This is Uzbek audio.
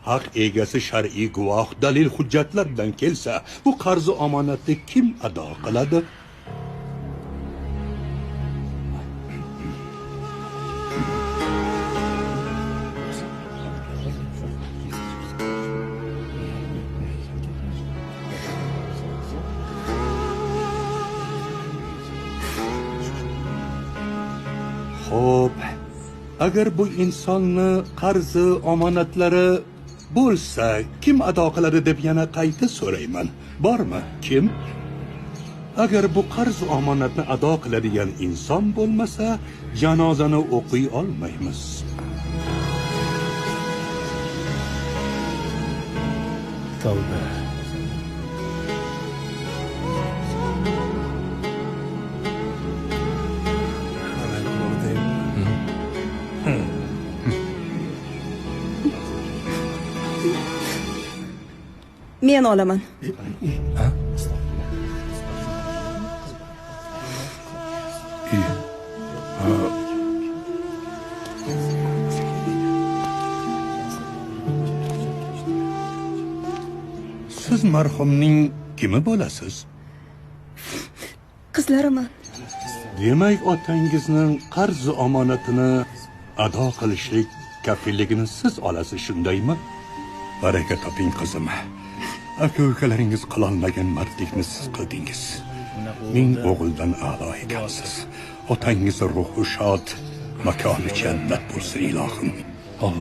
haq egasi shar'iy guvoh dalil hujjatlar bilan kelsa, bu qarzi omonatni kim ado qiladi? Xo'p, agar bu insonni qarzi omonatlari bo'lsa, kim ado qiladi deb yana qayta so'rayman. Bormi? Kim? Agar bu qarz omonatni ado qiladigan inson bo'lmasa, janozani o'qiy olmaymiz. Tavba. Men olaman. Siz marhumning kimi bo'lasiz? Qizlariman. Demak, otangizning qarz omonatini ado qilishlik kafilligini siz olasiz, shundaymi? Baraka toping qizim. Aka-ukalaringiz qilolmagan mardlikni siz qildingiz. Ming o'g'ildan a'lo ekansiz. Otangiz ruhi shod, makoni jannat bo'lsin ilohim.